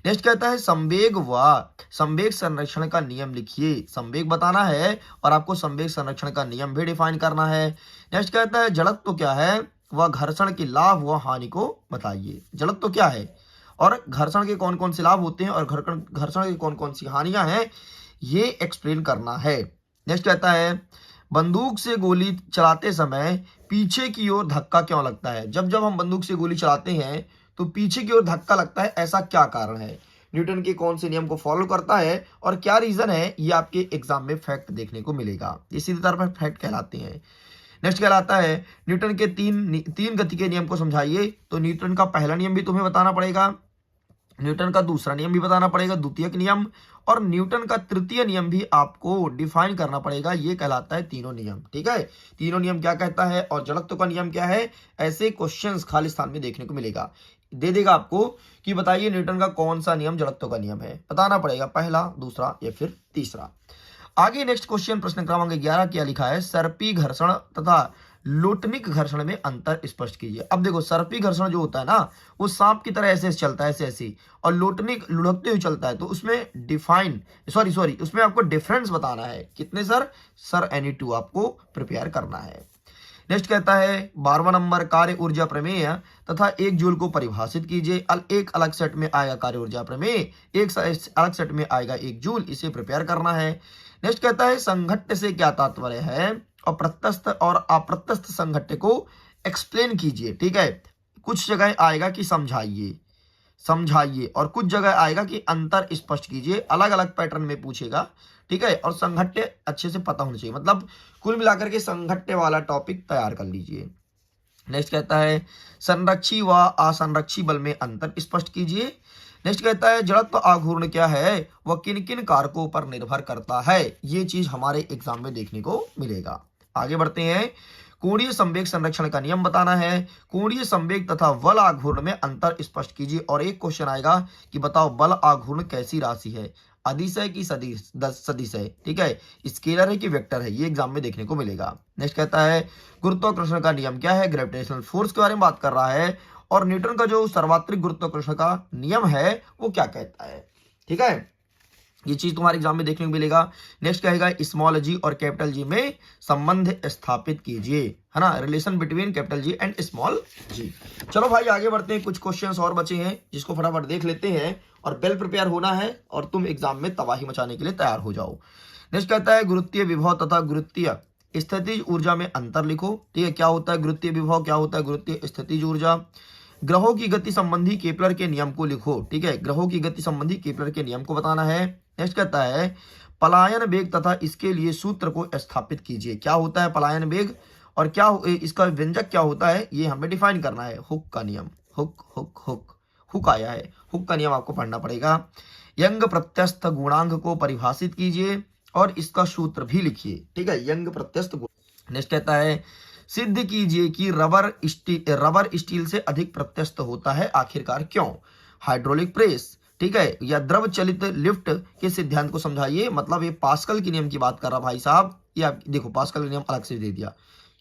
Next कहता है संवेग व संवेग संरक्षण का नियम लिखिए। संवेग बताना है और आपको संवेग संरक्षण का नियम भी डिफाइन करना है। नेक्स्ट कहता है जड़त्व क्या है वह घर्षण के लाभ व हानि को बताइए। जड़त्व क्या है और घर्षण के कौन कौन से लाभ होते हैं और घर्षण की कौन कौन सी हानियां हैं, ये एक्सप्लेन करना है। नेक्स्ट कहता है बंदूक से गोली चलाते समय पीछे की ओर धक्का क्यों लगता है। जब जब हम बंदूक से गोली चलाते हैं तो पीछे की ओर धक्का लगता है, ऐसा क्या कारण है, न्यूटन के कौन से नियम को फॉलो करता है और क्या रीजन है, ये आपके एग्जाम में फैक्ट देखने को मिलेगा। ये सीधी तौर पर फैक्ट कहलाते हैं। नेक्स्ट कहलाता है न्यूटन के तीन गति के नियम को समझाइए। तो न्यूटन का पहला नियम भी तुम्हें बताना पड़ेगा, न्यूटन का दूसरा नियम भी बताना पड़ेगा, द्वितीयक नियम, और न्यूटन का तृतीय नियम भी आपको डिफाइन करना पड़ेगा। ये कहलाता है तीनों नियम। ठीक है, तीनों नियम क्या कहता है और जड़त्व का नियम क्या है, ऐसे क्वेश्चंस खाली स्थान में देखने को मिलेगा। दे देगा आपको कि बताइए न्यूटन का कौन सा नियम जड़त्व का नियम है, बताना पड़ेगा, पहला, दूसरा या फिर तीसरा। आगे नेक्स्ट क्वेश्चन प्रश्न क्रमांक 11 क्या लिखा है, सर्पी घर्षण तथा लोटनिक घर्षण में अंतर स्पष्ट कीजिए। अब देखो सर्पी घर्षण जो होता है ना वो सांप की तरह ऐसे ऐसे चलता है, ऐसे ऐसे, और लोटनिक लुढ़कते हुए चलता है। तो उसमें उसमें आपको डिफरेंस बताना है। कितने सर एनी 2 आपको प्रिपेयर करना है। नेक्स्ट कहता है 12वां नंबर कार्य ऊर्जा प्रमेय तथा एक जूल को परिभाषित कीजिए। एक अलग सेट में आएगा कार्य ऊर्जा प्रमेय, एक अलग सेट में आएगा एक जूल, इसे प्रिपेयर करना है। नेक्स्ट कहता है संघट्ट से क्या तात्पर्य है और प्रत्यस्थ और अप्रत्यस्थ संघट्ट को एक्सप्लेन कीजिए। ठीक है, कुछ जगह आएगा कि समझाइए और कुछ जगह आएगा कि अंतर स्पष्ट कीजिए, अलग अलग पैटर्न में पूछेगा। ठीक है, और संघट्टे अच्छे से पता होना चाहिए, मतलब कुल मिलाकर के संघट्टे वाला टॉपिक तैयार कर लीजिए। नेक्स्ट कहता है संरक्षी व असंरक्षी बल में अंतर स्पष्ट कीजिए। नेक्स्ट कहता है जड़त्व आघूर्ण क्या है, वह किन किन कारकों पर निर्भर करता है। ये चीज हमारे एग्जाम में देखने को मिलेगा। आगे बढ़ते हैं, कोणीय संवेग संरक्षण का नियम बताना है। कोणीय संवेग तथा बल आघूर्ण में अंतर स्पष्ट कीजिए। और एक क्वेश्चन आएगा कि बताओ बल आघूर्ण कैसी राशि है, अदिश है कि सदिश है। ठीक है, स्केलर है कि वेक्टर है, ये एग्जाम में देखने को मिलेगा। नेक्स्ट कहता है गुरुत्वाकर्षण का नियम क्या है, ग्रेविटेशनल फोर्स के बारे में बात कर रहा है। और न्यूटन का जो सर्वात्रिक गुरुत्वाकर्षण का नियम है वो क्या कहता है। ठीक है, ये चीज तुम्हारे एग्जाम में देखने को मिलेगा। नेक्स्ट कहेगा स्मॉल जी और कैपिटल जी में संबंध स्थापित कीजिए, है ना, relation between capital G and small G. चलो भाई आगे बढ़ते हैं, कुछ क्वेश्चंस और बचे हैं जिसको फटाफट देख लेते हैं और वेल प्रिपेयर होना है और तुम एग्जाम में तबाही मचाने के लिए तैयार हो जाओ। नेक्स्ट कहता है गुरुत्वीय विभव तथा गुरुत्वीय स्थितिज ऊर्जा में अंतर लिखो। ठीक है, क्या होता है गुरुत्वीय विभव, क्या होता है गुरुत्वीय स्थितिज ऊर्जा। ग्रहों की गति संबंधी केपलर के नियम को लिखो। ठीक है, ग्रहों की गति संबंधी केपलर के नियम को बताना है। नेक्स्ट कहता है पलायन वेग तथा इसके लिए सूत्र को स्थापित कीजिए। क्या होता है पलायन वेग और क्या इसका व्यंजक क्या होता है, ये हमें डिफाइन करना है। हुक का नियम, हुक आया है, हुक का नियम आपको पढ़ना पड़ेगा। यंग प्रत्यस्थ गुणांक को परिभाषित कीजिए और इसका सूत्र भी लिखिए। ठीक है, यंग प्रत्यस्थ। नेक्स्ट कहता है सिद्ध कीजिए कि रबर स्टील से अधिक प्रत्यस्थ होता है, आखिरकार क्यों। हाइड्रोलिक प्रेस, ठीक है, या द्रव चलित लिफ्ट के सिद्धांत को समझाइए। मतलब ये पास्कल के नियम की बात कर रहा भाई साहब, ये आप देखो पास्कल का नियम अलग से दे दिया,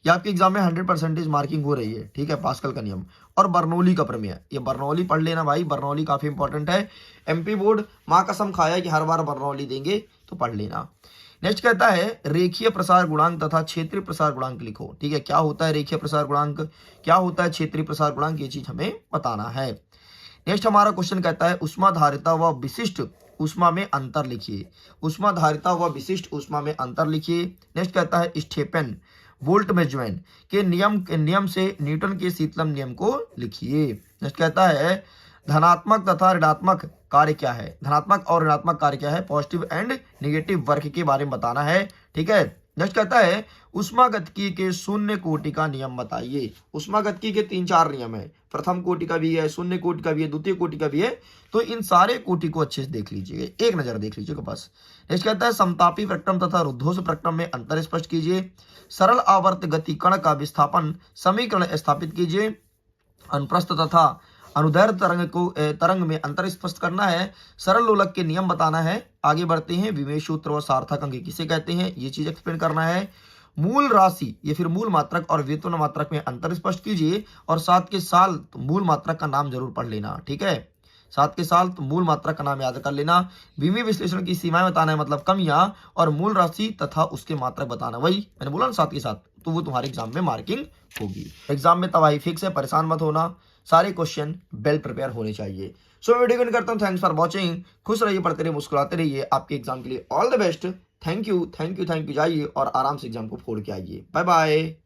ये आपके एग्जाम में 100% मार्किंग हो रही है। ठीक है, पास्कल का नियम और बर्नौली का प्रमेय, ये बर्नौली पढ़ लेना भाई, बर्नौली काफी इंपॉर्टेंट है। एमपी बोर्ड माँ कसम खाया कि हर बार बर्नौली देंगे, तो पढ़ लेना। नेक्स्ट कहता है रेखीय प्रसार गुणांक तथा क्षेत्रीय प्रसार गुणांक लिखो। ठीक है, क्या होता है रेखीय प्रसार गुणांक, क्या होता है क्षेत्रीय प्रसार गुणांक, ये चीज हमें बताना है। नेक्स्ट हमारा क्वेश्चन कहता है उष्माधारिता व विशिष्ट उष्मा में अंतर लिखिए। उष्माधारिता व विशिष्ट उष्मा में अंतर लिखिए। नेक्स्ट कहता है स्टेफन बोल्ट्जमैन के नियम से न्यूटन के शीतलन नियम को लिखिए। नेक्स्ट कहता है धनात्मक तथा ऋणात्मक कार्य क्या है, धनात्मक और ऋणात्मक कार्य क्या है, पॉजिटिव एंड नेगेटिव वर्क के बारे में बताना है। ठीक है, नेक्स्ट कहता है उष्मागतिकी के शून्य कोटि का नियम बताइए। उष्मागतिकी के 3-4 नियम है, प्रथम कोटि का भी है, शून्य कोटि का भी है, द्वितीय कोटि का भी है, तो इन सारे कोटि को अच्छे से देख लीजिएगा, एक नजर देख लीजिएगा बस। नेक्स्ट कहता है समतापी प्रक्रम तथा रुद्धोष प्रक्रम में अंतर स्पष्ट कीजिए। सरल आवर्त गति कण का विस्थापन समीकरण स्थापित कीजिए। अनुप्रस्थ तथा अनुदैर्ध्य तरंग में अंतर स्पष्ट करना है। सरल लोलक के नियम बताना है। आगे बढ़ते हैं, विमेय सूत्र व सार्थक अंक किसे कहते हैं, ये चीज एक्सप्लेन करना है। मूल राशि या फिर मूल मात्रक और व्युत्पन्न मात्रक में अंतर स्पष्ट कीजिए और साथ के साथ मूल मात्रक का नाम जरूर पढ़ लेना। ठीक है, साथ के साथ मूल मात्रा का नाम याद कर लेना। विमीय विश्लेषण की सीमाएं बताना है मतलब कमियां, और मूल राशि तथा उसके मात्रक बताना, वही मैंने बोला ना साथ के साथ, तो वो तुम्हारे एग्जाम में मार्किंग होगी। एग्जाम में तबाही फिक्स है, परेशान मत होना, सारे क्वेश्चन वेल प्रिपेयर होने चाहिए। सो वीडियो को करता हूँ, थैंक्स फॉर वॉचिंग। खुश रहिए, पढ़ते रहिए, मुस्कुराते रहिए। आपके एग्जाम के लिए all the best. Thank you thank you thank you. जाइए और आराम से एग्जाम को फोड़ के आइए। Bye bye.